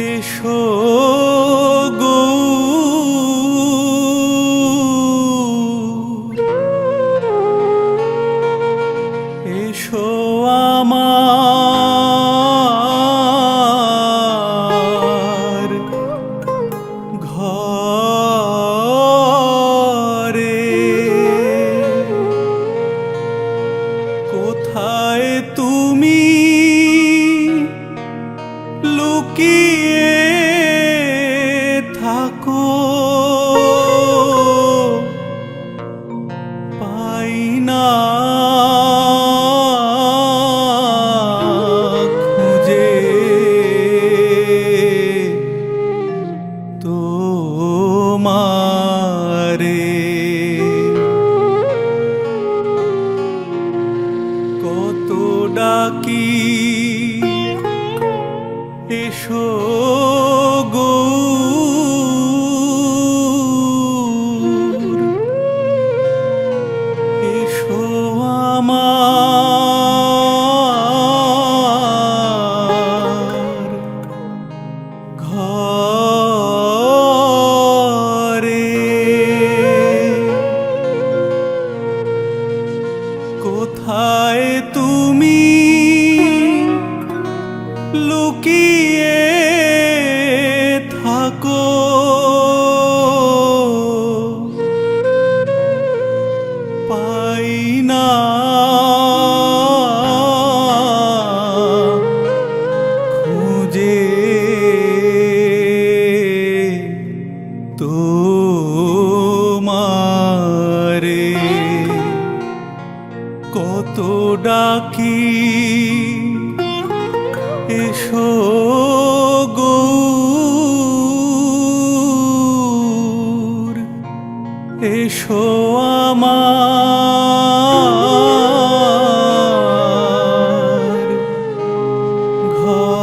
এসো গৌর, এসো আমার ঘরে। কোথায় তুমি লুকিয়ে থাকো, পাই না খুঁজে তোমারে। কত ডাকি এসো গৌর, এসো আমার ঘরে। কোথায় তুমি লুকিয়ে থাকো, পাই না খুঁজে তোমারে। কত ডাকি এসো গৌর, এসো আমার ঘরে।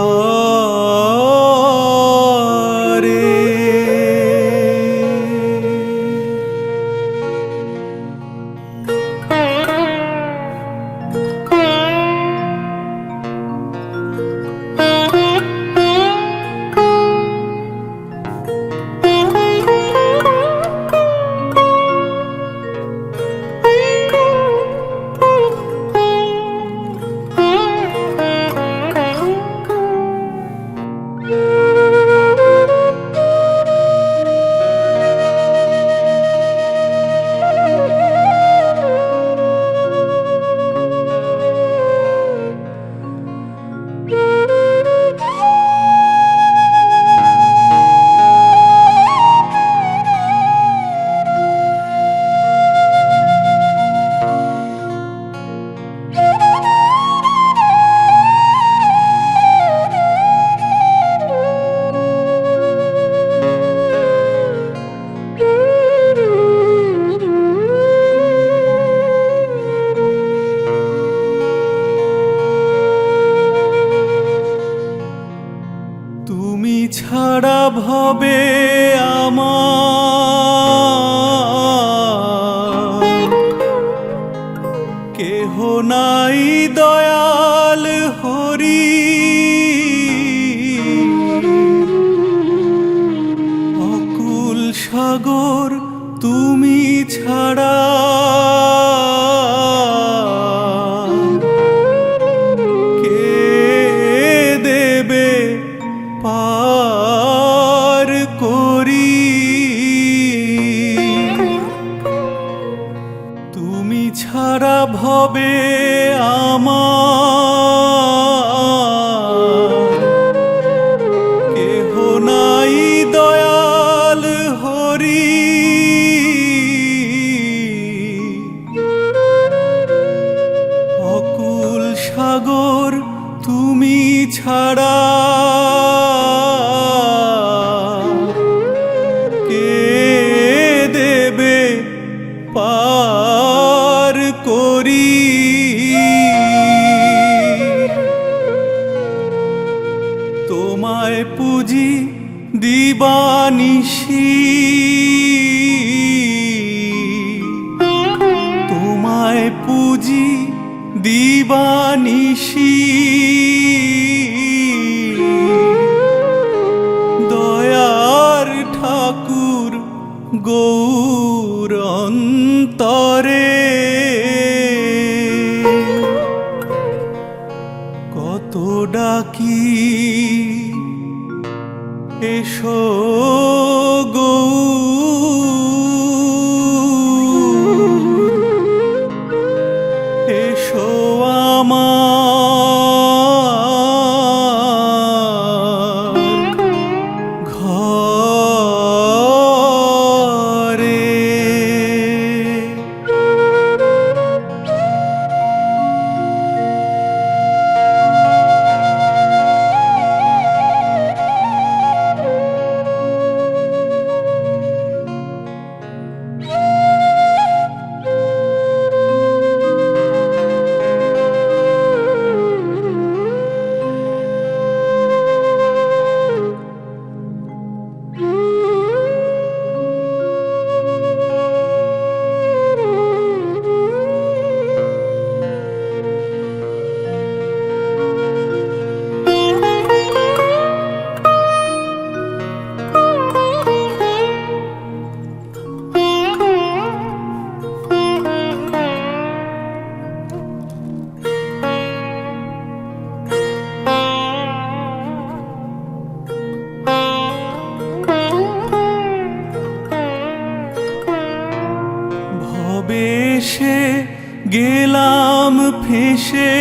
তুমি ছাড়া ভবে আমার কেহ নাই দয়াল হরি। অকুল সাগর তুমি ছাড়া পার করি। তুমি ছাড়া ভবে আমার কেহ নাই দয়াল হরি। অকুল সাগর তুমি ছাড়া পার করি। তোমায় পুজি দিবানিশি, তোমায় পুজি দিবানিশি। গৌর অন্তরে কত ডাকি এসো গৌর এসো আমার ঘরে। ভবেশে গেলাম ফেঁসে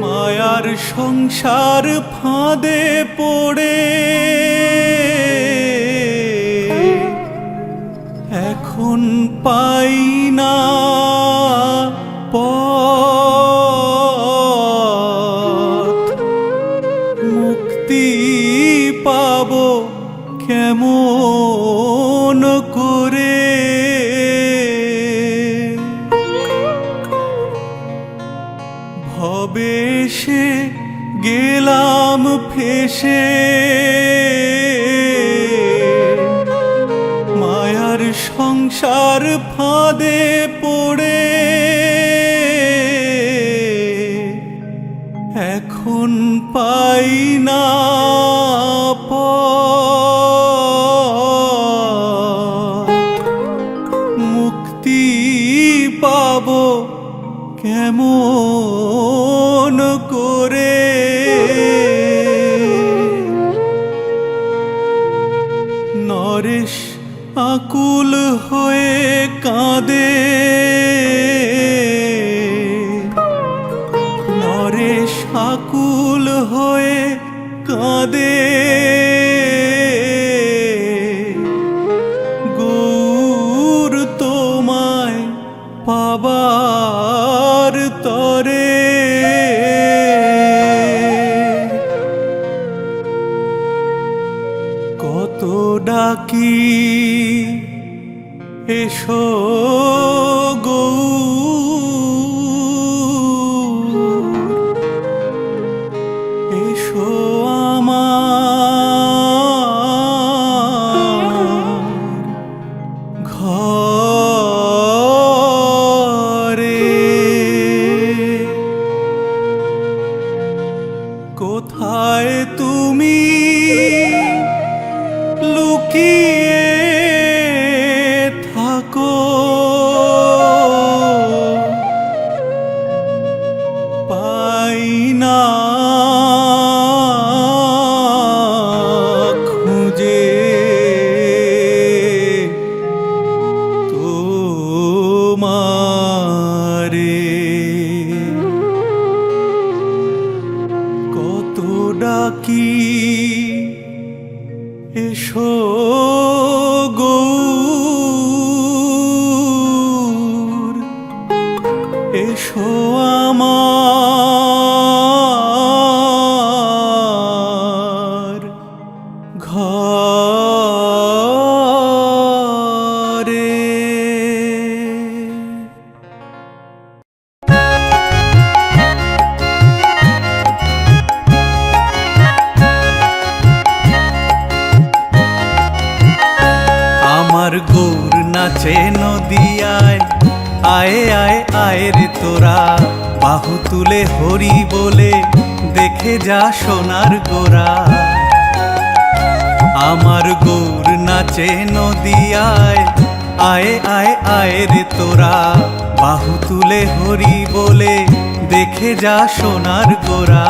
মায়ার সংসার ফাঁদে পড়ে এখন পাই না পথ মুক্তি পাবো কেমন করে ভবেশে গেলাম ফেঁসে মায়ার সংসার ফাঁদে পড়ে এখন পাই না মুক্তি পাবো কেমন করে। নরেশ আকুল হয়ে কাঁদে নরেশ আকুল হয়ে কাঁদে গৌর তোমায় পাবার তরে। কত ডাকি এসো গৌর এসো আমার ঘরে। কোথায় তুমি লুকিয়ে থাকো পাই না খুঁজে তোমারে। কত ডাকি এসো গৌর এসো আমার ঘরে। আমার গৌর নাচে নদিয়ায় আয়ে আয়ে আয়ে রে তোরা বাহু তুলে হরি বলে দেখে যা সোনার গোরা। আমার গৌর নাচে নদিয়ায়, আয়ে আয়ে আয়ে রে তোরা, বাহু তুলে হরি বলে দেখে যা সোনার গোরা।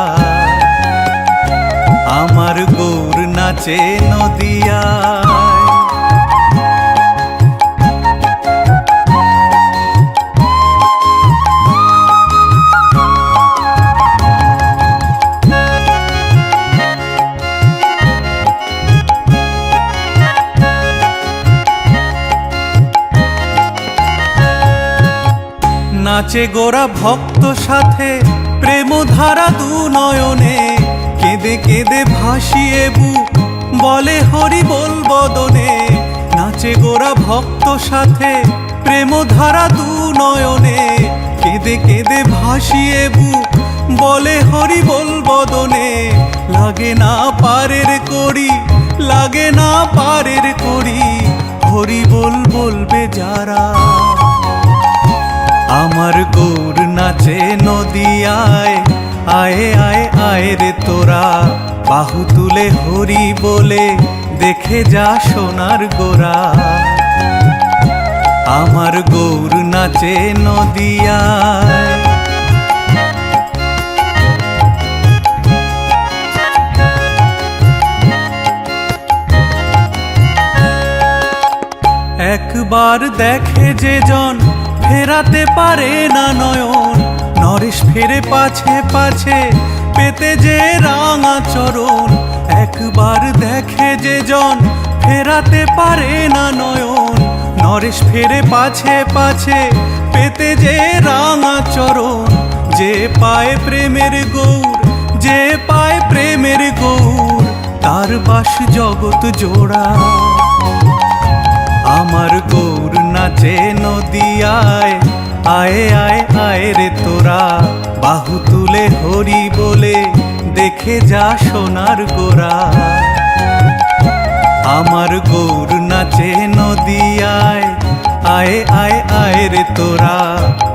আমার গৌর নাচে নদিয়ায়। নাচে গোরা ভক্ত সাথে প্রেমধারা দু নয়নে, কেঁদে কেঁদে ভাসিয়ে বুক বলে হরি বল বদনে। নাচে গোরা ভক্ত সাথে প্রেমধারা দু নয়নে, কেঁদে কেঁদে ভাসিয়ে বুক বলে হরি বল বদনে। লাগে না পারের করি, লাগে না পারের করি, হরি বল বলবে যারা। আমার গৌর নাচে নদিয়ায়, আয়ে আয়ে আয়ে রে তোরা, বাহু তুলে হরি বলে দেখে যা সোনার গোরা। আমার গৌর নাচে নদিয়ায়। একবার দেখে যে জন ফেরাতে পারে না নয়ন, নরেশ ফেরে পাছে পাছে পেতে যে রাঙা চরণ। একবার দেখে যে জন ফেরাতে পারে না নয়ন, নরেশ ফেরে পাছে পাছে পেতে যে রাঙা চরণ। যে পায় প্রেমের গৌর, যে পায় প্রেমের গৌর, তার বাস জগৎ জোড়া। আমার গৌর নাচে নদিয়ায়, আয়ে আয়ে আয়ে রে তোরা, বাহু তুলে হরি বলে দেখে যা সোনার গোরা। আমার গৌর নাচে নদিয়ায়, আয়ে আয়ে আয়ে রে তোরা,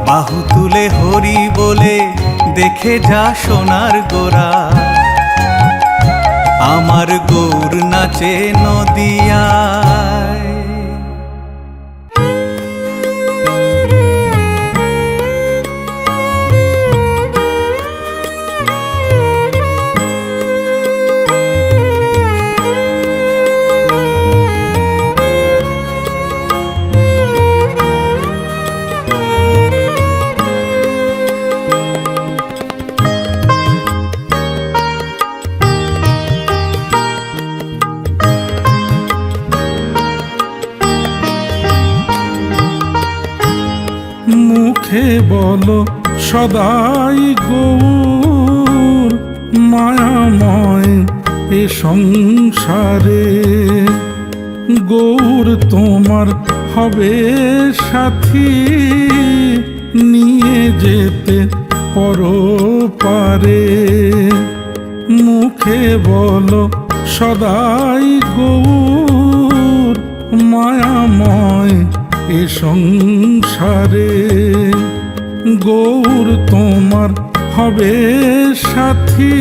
বাহু তুলে হরি বলে দেখে যা সোনার গোরা। আমার গৌর নাচে নদিয়ায়। মুখে বলো সদাই গৌর, মায়াময় এ সংসারে। গৌর তোমার হবে সাথী, নিয়ে যেতে পরপারে। মুখে বলো সদাই গৌর, মায়াময় এ সংসারে। গৌর তোমার হবে সাথী,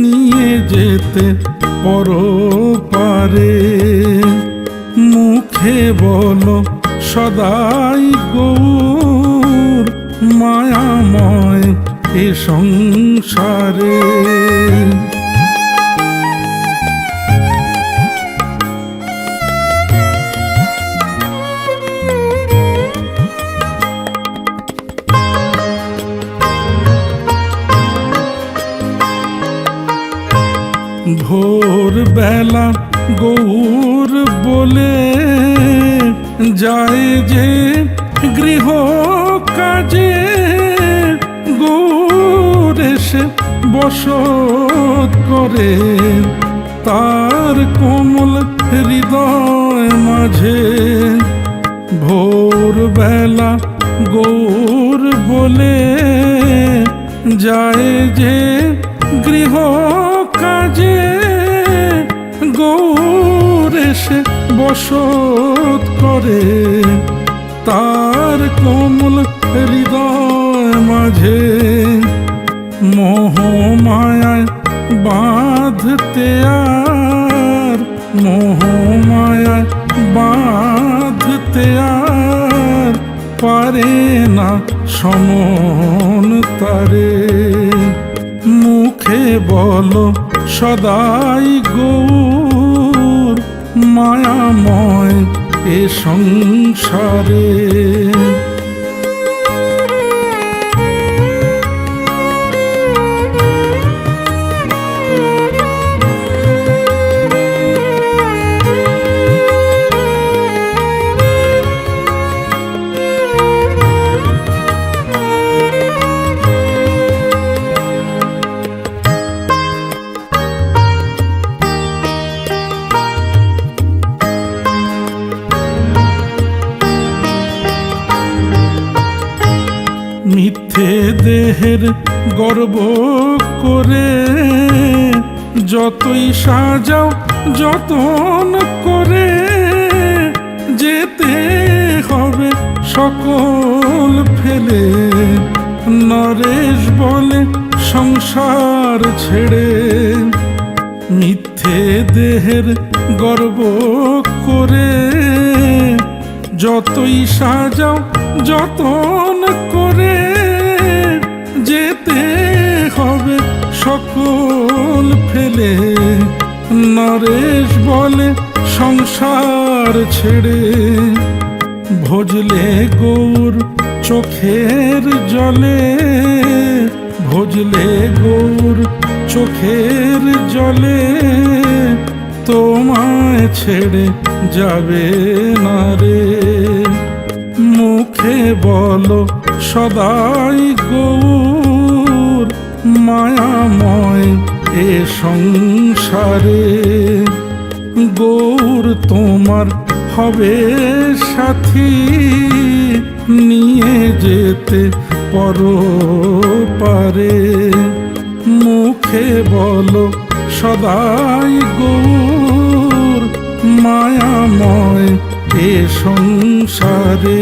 নিয়ে যেতে পরপারে। মুখে বলো সদাই গৌর, মায়াময় এ সংসারে। ভোর বেলা গৌর বলে যায় যে গৃহ কাজে। গৌর এসে বসত করে তার কোমল হৃদয় মাঝে। ভোর বেলা গৌর বলে যায় যে গৃহ কাজে। গৌর এসে বসত করে তার কোমল হৃদয় মাঝে। মোহ মায়ায় বাঁধতে মোহমায়ায় বাঁধতে আর পারে না সমন তারে। মুখে বলো সদাই গৌর মায়াময় এ সংসারে। মিথ্যে দেহের গর্ব করে যতই সাজাও যতন করে, যেতে হবে সকল ফেলে। নরেশ বলে সংসার ছেড়ে, মিথ্যে দেহের গর্ব করে যতই সাজাও যতন করে, যেতে হবে সকল ফেলে। নরেশ বলে সংসার ছেড়ে, ভজলে গৌর চোখের জলে, ভজলে গৌর চোখের জলে, তোমায় ছেড়ে যাবে না রে। মুখে বলো সদাই গৌর মায়াময় এ সংসারে। গৌর তোমার হবে সাথী, নিয়ে যেতে পরপারে। মুখে বলো সদাই গৌর মায়াময় এ সংসারে।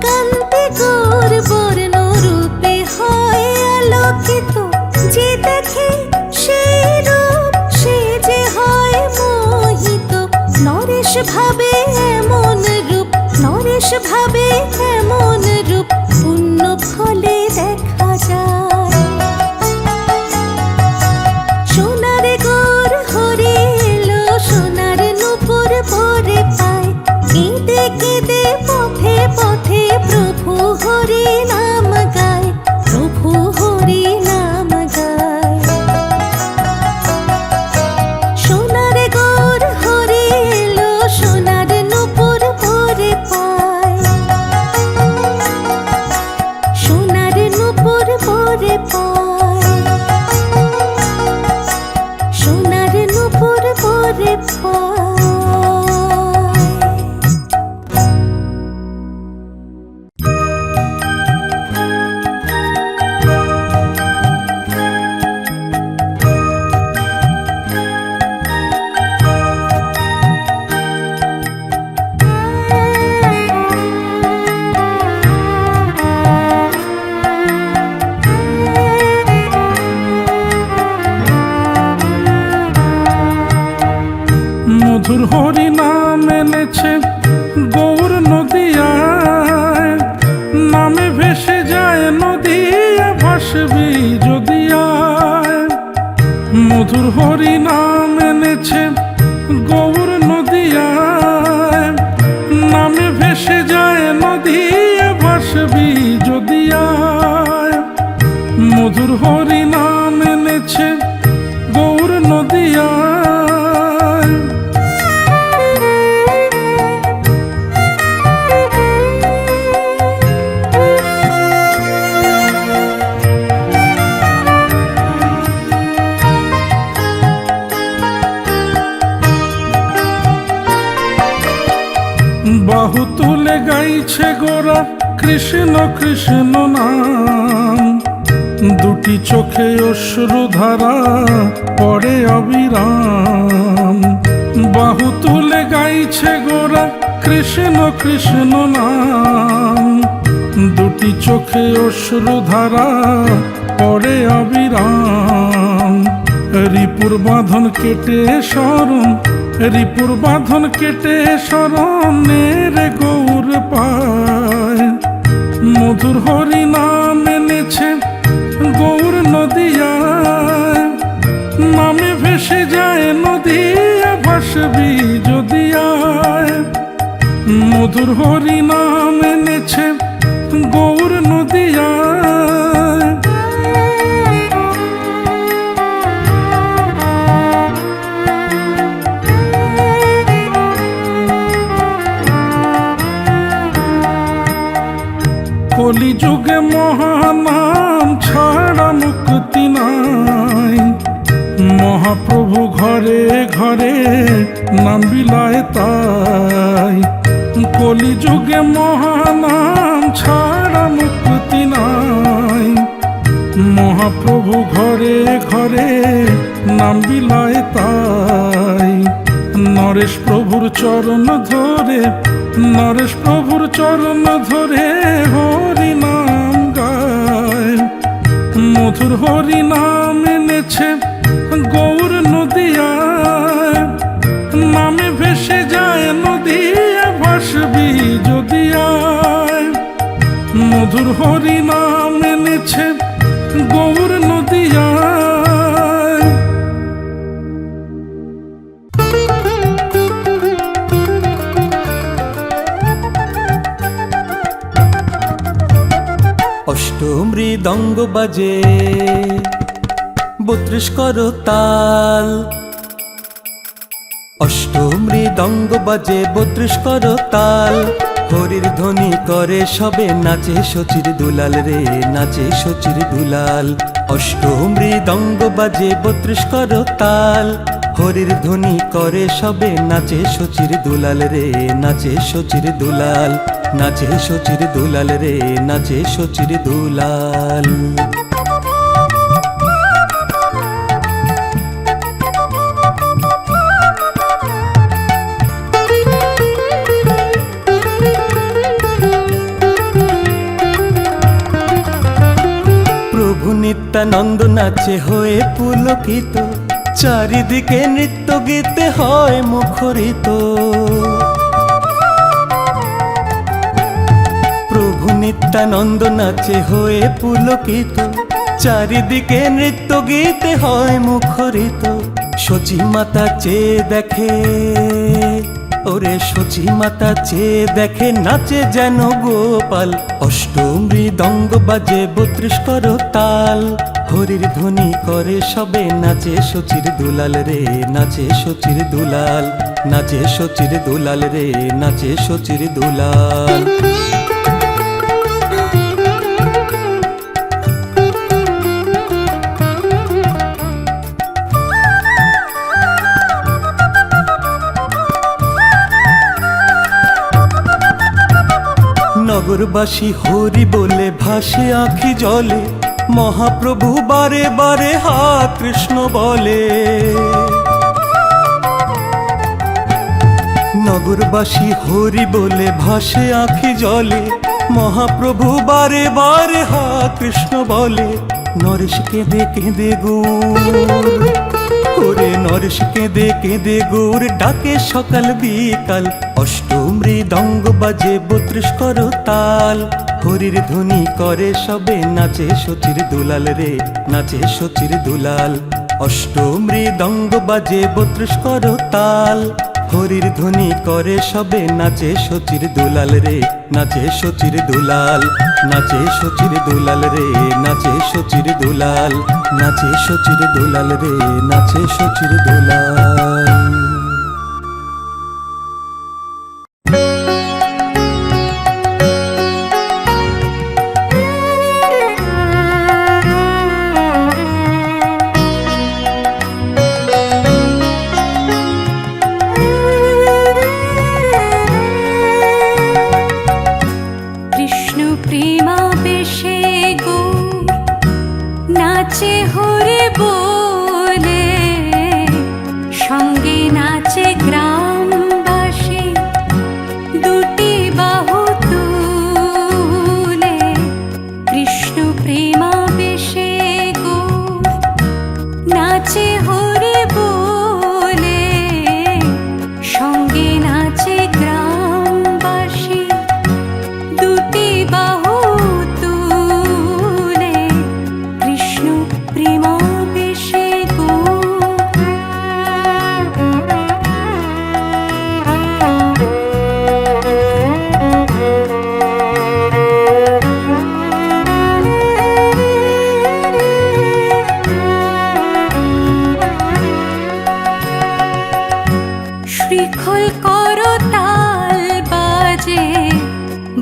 কান্তি গৌর বর্ণ রূপে হয় আলোকিত, যে দেখে ভাবে এমন রূপ, নরেশ ভাবে এমন রূপ, পুণ্য ফলে দেখা যায়। সোনার গৌর হরি এলো, সোনার নূপুর পরে পায়, কেঁদে কেঁদে পথে পথে প্রভু হরি নাম গায়, প্রভু হরি নাম গায়। সোনার গৌর হরি এলো, সোনার নূপুর পরে পায়, সোনার নূপুর পরে পায়, সোনার নূপুর পরে পায়। মধুর হরি নাম এনেছে গৌর নদিয়ায়, নামে ভেসে যায় নদিয়া ভাসবি যদি আয়। মধুর হরি নাম এনেছে গৌর নদিয়ায়, নামে ভেসে যায় নদিয়া ভাসবি যদি আয়। মধুর হরি নাম এনেছে গৌর নদিয়ায়। বাহু তুলে গাইছে গোরা কৃষ্ণ কৃষ্ণ নাম, দুটি চোখে অশ্রু ধারা পড়ে অবিরাম। বাহু তুলে গাইছে গোরা কৃষ্ণ কৃষ্ণ নাম, দুটি চোখে অশ্রু ধারা পড়ে অবিরাম। রিপুর বাঁধন কেটে শরণ, রিপুর বাঁধন কেটে শরণের গৌর পায়। মধুর হরি নাম এনেছে গৌর নদিয়ায়, নামে ভেসে যায় নদিয়া ভাসবি যদি আয়। মধুর হরি নাম এনেছে গৌর নদিয়ায়। কলিযুগে মহানাম ছাড়া মুক্তি নাই, মহাপ্রভু ঘরে ঘরে নাম বিলায় তাই। কলিযুগে মহানাম ছাড়া মুক্তি নাই, মহাপ্রভু ঘরে ঘরে নাম বিলায় তাই। নরেশ প্রভুর চরণ ধরে, নরেশ প্রভুর চরণ ধরে হরি নাম গায়। মধুর হরি নাম এনেছে গৌর নদিয়ায়, নামে ভেসে যায় নদিয়া ভাসবি যদি আয়। মধুর হরি নাম এনেছে গৌর নদিয়ায়। অষ্টমৃদঙ্গ বাজে 32 করতাল, অষ্টমৃদঙ্গ বাজে 32 করতাল। হরির ধ্বনি করে সবে নাচে শচীর দুলাল রে, নাচে শচীর দুলাল। অষ্টমৃদঙ্গ বাজে 32 করতাল, হরির ধ্বনি করে সবে নাচে শচীর দুলাল রে, নাচে শচীর দুলাল, নাচে শচীর দুলাল রে, নাচে শচীর দুলাল। প্রভু নিত্যানন্দ নাচে হয়ে পুলকিত, চারিদিকে নৃত্য গীতে হয় মুখরিত। নিত্যানন্দ নাচে হয়ে পুলকিত, চারিদিকে নৃত্য গীতে হয় মুখরিত। সচী মাতা চেয়ে দেখে, ওরে সচী মাতা চেয়ে দেখে, নাচে যেন গোপাল। অষ্টমৃদঙ্গ বাজে 32 করতাল, হরির ধ্বনি করে সবে, নাচে সচির দুলাল রে, নাচে সচির দুলাল, নাচে সচির দুলাল রে, নাচে সচির দুলাল। নগরবাসী হরি বলে ভাসে আঁখি জলে, মহাপ্রভু বারে বারে হা কৃষ্ণ বলে। নগরবাসী হরি বলে ভাসে আঁখি জলে, মহাপ্রভু বারে বারে হা কৃষ্ণ বলে। নরেশ কেঁদে কেঁদে গুড়, ওরে নরেশ কেঁদে কেঁদে গুড় ডাকে সকাল বিকাল। অষ্টমৃদঙ্গ বাজে 32 করতাল, হরির ধ্বনি করে সবে, নাচে সচির দুলাল রে, নাচে সচির দুলাল। অষ্টমৃদঙ্গ বাজে 32 করতাল, হরির ধ্বনি করে সবে, নাচে সচির দুলাল রে, নাচে সচির দুলাল, নাচে সচির দুলাল রে, নাচে সচির দুলাল, নাচে সচির দুলাল রে, নাচে সচির দুলাল। কৃষ্ণ প্রেমাবেশে গৌর নাচে হরি বলে, সঙ্গে নাচে গ্রামবাসী দুটি বাহু তুলে। কৃষ্ণ প্রেমাবেশে গৌর নাচে হরি বলে, সঙ্গে নাচে গ্রামবাসী দুটি বাহু তুলে। কৃষ্ণ প্রেমাবেশে শ্রীখল করতাল বাজে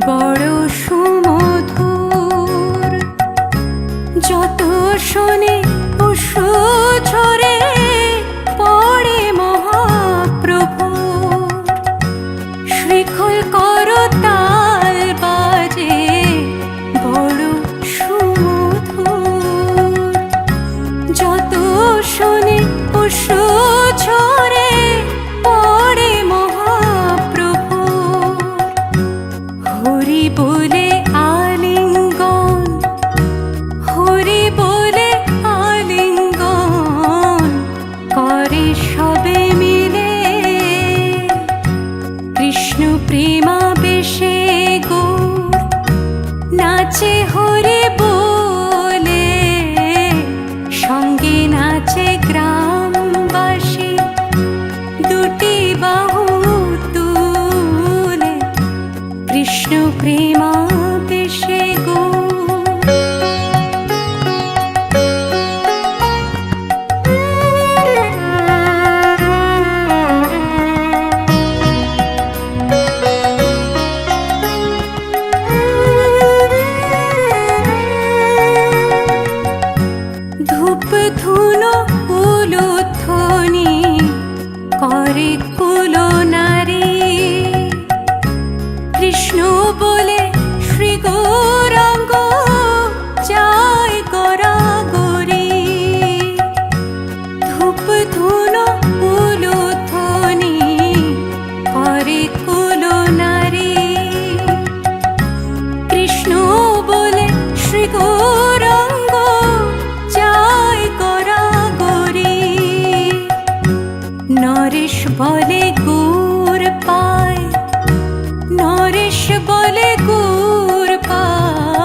বড় সুমধুর, যত শোনে অশ্রু ঝরে পড়ে মহাপ্রভুর। শ্রীখল করতাল বাজে বড় সুমধুর, যত শোনে অশ্রু ঝরে পড়ে মহাপ্রভুর। হরি বলে আলিঙ্গন, হরি বলে আলিঙ্গন করে সবে মিলে। কৃষ্ণ প্রেমাবেশে গৌর নাচে হরি বলে, সঙ্গে নাচে গ্রামবাসী দুটি বাহু তুলে। কৃষ্ণ প্রেমাবেশে গৌর ধূপ ধুনো উলুধ্বনি করে কুলো নারী। কৃষ্ণ বলে শ্রী গৌরাঙ্গ যায় গড়াগড়ি। ধূপ ধুনো উলুধ্বনি করে কুলো নারী। কৃষ্ণ বলে শ্রী গৌরাঙ্গ যায় গড়াগড়ি। নরেশ বলে গুড় পায়, নরেশ বলে গুড় পায়।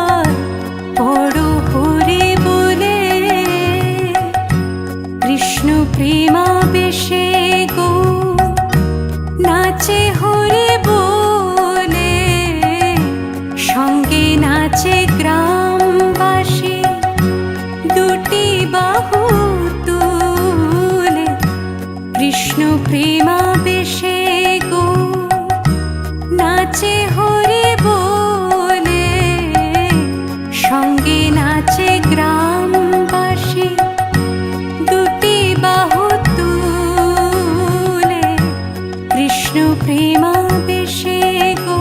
হরি বলে, সঙ্গে নাচে গ্রামবাসী দুটি বাহু তুলে। কৃষ্ণ প্রেমাবেশে গো,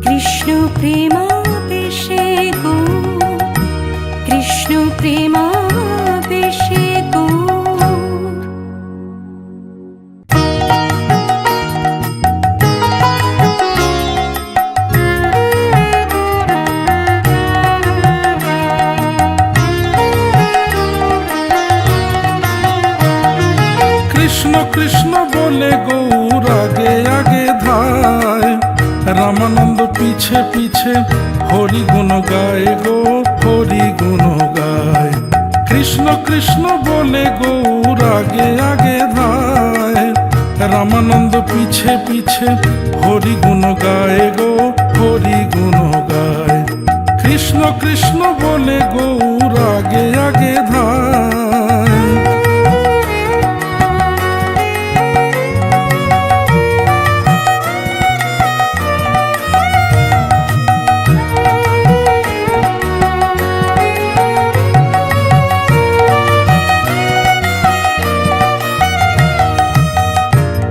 কৃষ্ণ প্রেমাবেশে গো, কৃষ্ণ প্রেমাবেশে গো। কৃষ্ণ কৃষ্ণ বলে গৌর আগে আগে ধায়, রামানন্দ পিছে পিছে হরি গুণ গায় গো, হরি গুণ গায়। কৃষ্ণ কৃষ্ণ বলে গৌর আগে আগে ধায়, রামানন্দ পিছে পিছে হরি গুণ গায় গো, হরি গুণ গায়। কৃষ্ণ কৃষ্ণ বলে গৌর আগে আগে ধায়।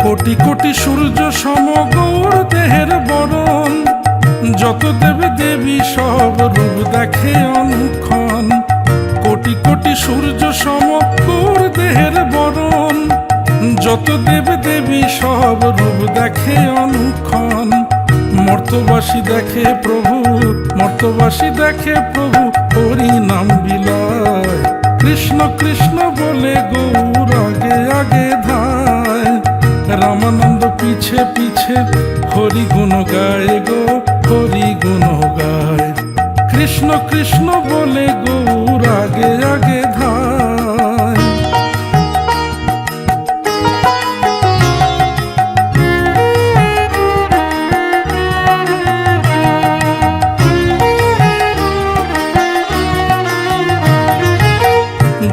কোটি কোটি সূর্য সম গৌর দেহের বরণ, যত দেবী দেবী সব রূপ দেখে অনুক্ষণ। কোটি কোটি সূর্য সম গৌর দেহের বরণ, যত দেবী দেবী সব রূপ দেখে অনুক্ষণ। মর্তবাসী দেখে প্রভু, মর্তবাসী দেখে প্রভু হরি নাম বিলায়। কৃষ্ণ কৃষ্ণ বলে গৌর আগে আগে ধায়, রামানন্দ পিছে পিছে হরি গুণ গায় গো, হরি গুণ গায়। কৃষ্ণ কৃষ্ণ বলে গৌর আগে আগে ধায়।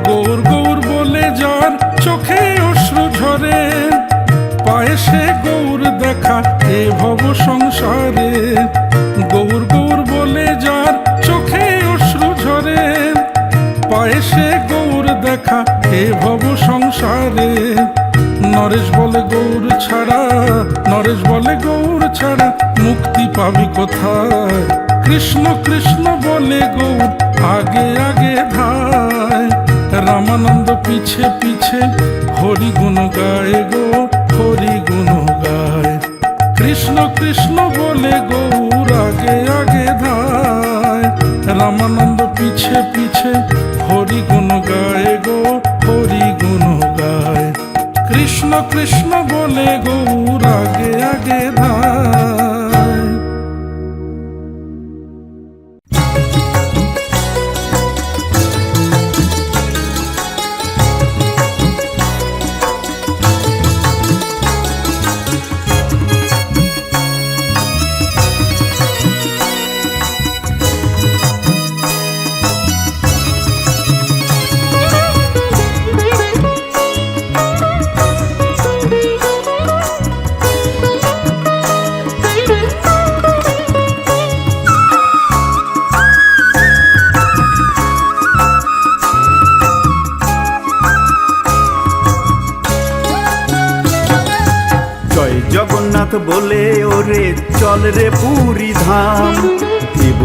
গৌর গৌর বলে যার চোখে অশ্রু ঝরে, পায়ে সে গৌর দেখা এ ভব সংসারে। গৌর গৌর বলে যার চোখে অশ্রু ঝরে, পায়ে সে গৌর দেখা এ ভব সংসারে। নরেশ বলে গৌর ছাড়া, নরেশ বলে গৌর ছাড়া মুক্তি পাবি কোথায়। কৃষ্ণ কৃষ্ণ বলে গৌর আগে আগে ধায়, রামানন্দ পিছে পিছে হরি গুণ গায় গো, হরি গুণ গায়। কৃষ্ণ কৃষ্ণ বলে গৌর আগে আগে ধায়, রামানন্দ পিছে পিছে হরি গুণ গায় গো, হরি গুণ গায়। কৃষ্ণ কৃষ্ণ বলে গৌর আগে আগে ধায়। জগন্নাথ বলে ওরে চল রে পুরী ধাম, দেব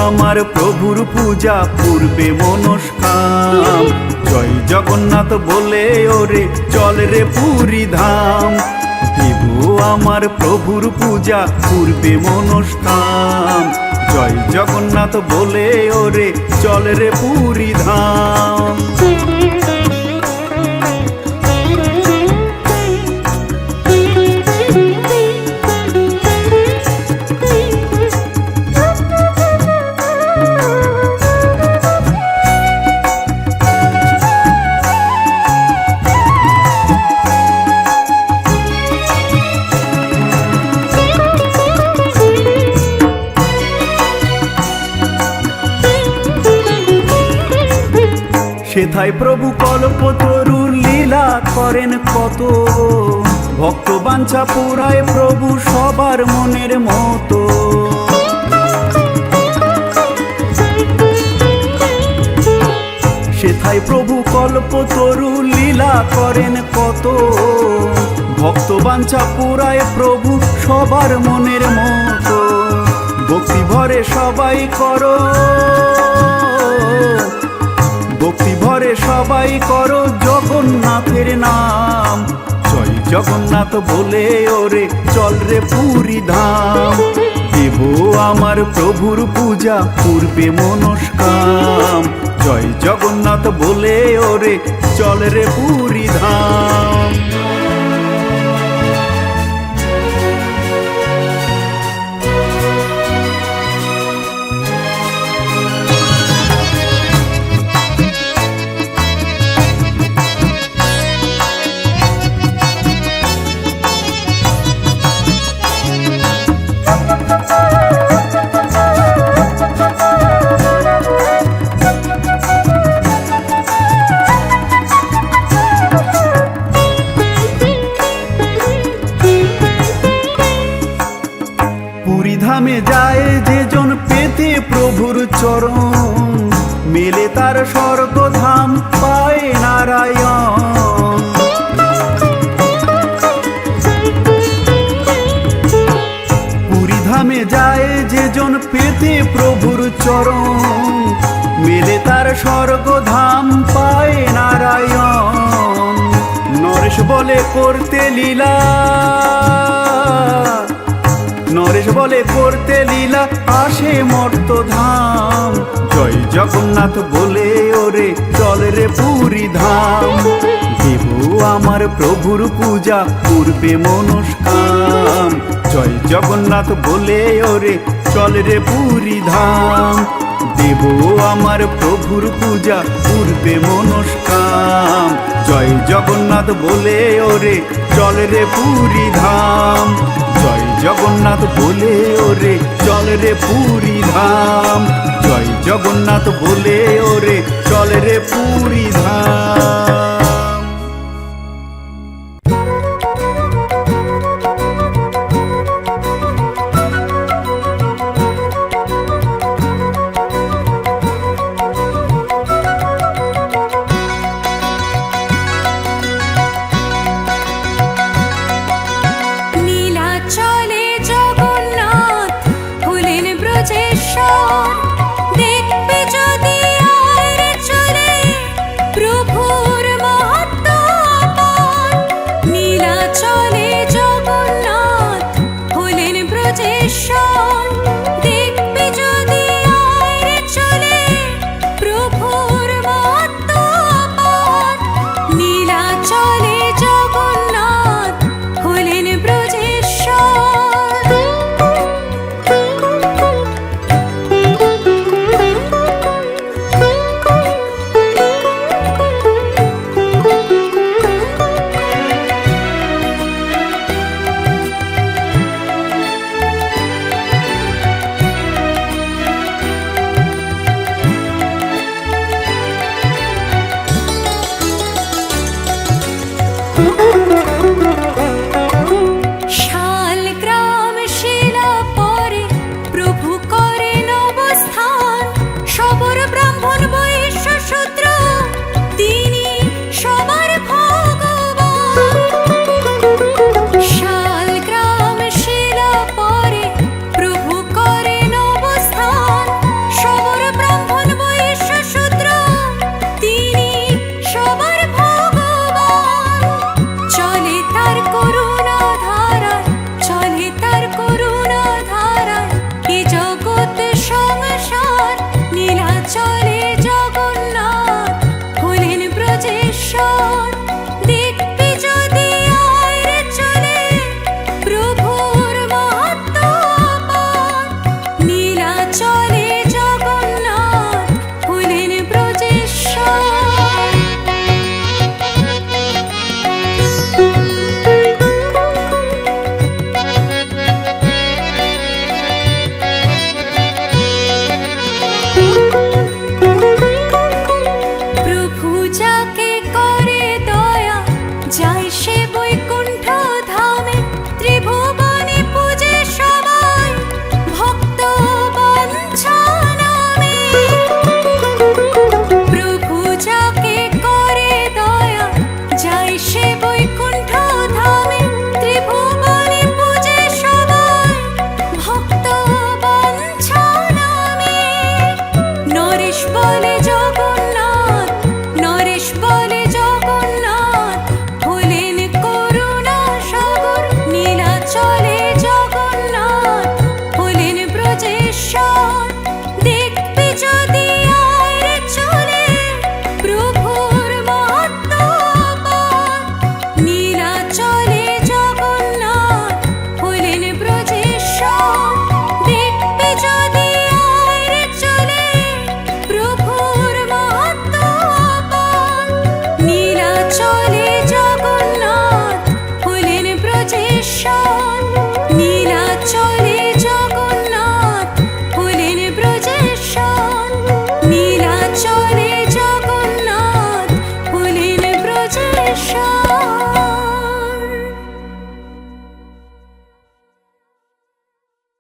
আমার প্রভুর পূজা পূর্বে মনস্কাম। জয় জগন্নাথ বলে ওরে চল রে পুরী ধাম, দেব আমার প্রভুর পূজা পূর্বে মনস্কাম। জয় জগন্নাথ বলে ওরে চল রে পুরী ধাম। সেথায় প্রভু কল্পতরুর লীলা করেন কত, ভক্ত বাঞ্ছা পুরায় প্রভু সবার মনের মতো। সেথায় প্রভু কল্পতরু লীলা করেন কত, ভক্ত বাঞ্ছা পুরায় প্রভু সবার মনের মতো। ভক্তি ভরে সবাই করো, ভক্তি ভরে সবাই করো জগন্নাথের নাম। জয় জগন্নাথ বলে ওরে চল রে পুরী ধাম। দেব আমার প্রভুর পূজা পূর্বে মনস্কাম। জয় জগন্নাথ বলে ওরে চল রে পুরী ধাম। পুরী ধামে যায় যে জন পেতে প্রভুর চরণ, মেলে তার স্বর্গধাম পায় নারায়ণ। পুরী ধামে যায় যে জন পেতে প্রভুর চরণ, মেলে তার স্বর্গধাম পায় নারায়ণ। নরেশ বলে করতে লীলা, নরেশ বলে করতে লীলা আসে মর্তধাম। জয় জগন্নাথ বলে ওরে চল রে পুরী ধাম। দেব আমার প্রভুর পূজা পূর্বে মনস্কাম। জয় জগন্নাথ বলে ওরে চল রে পুরী ধাম। দেব আমার প্রভুর পূজা পূর্বে মনস্কাম। জয় জগন্নাথ বলে ওরে চল রে পুরী ধাম। জয় জগন্নাথ বলে ওরে চল রে পুরী ধাম। জয় জগন্নাথ বলে ওরে চল রে পুরী ধাম।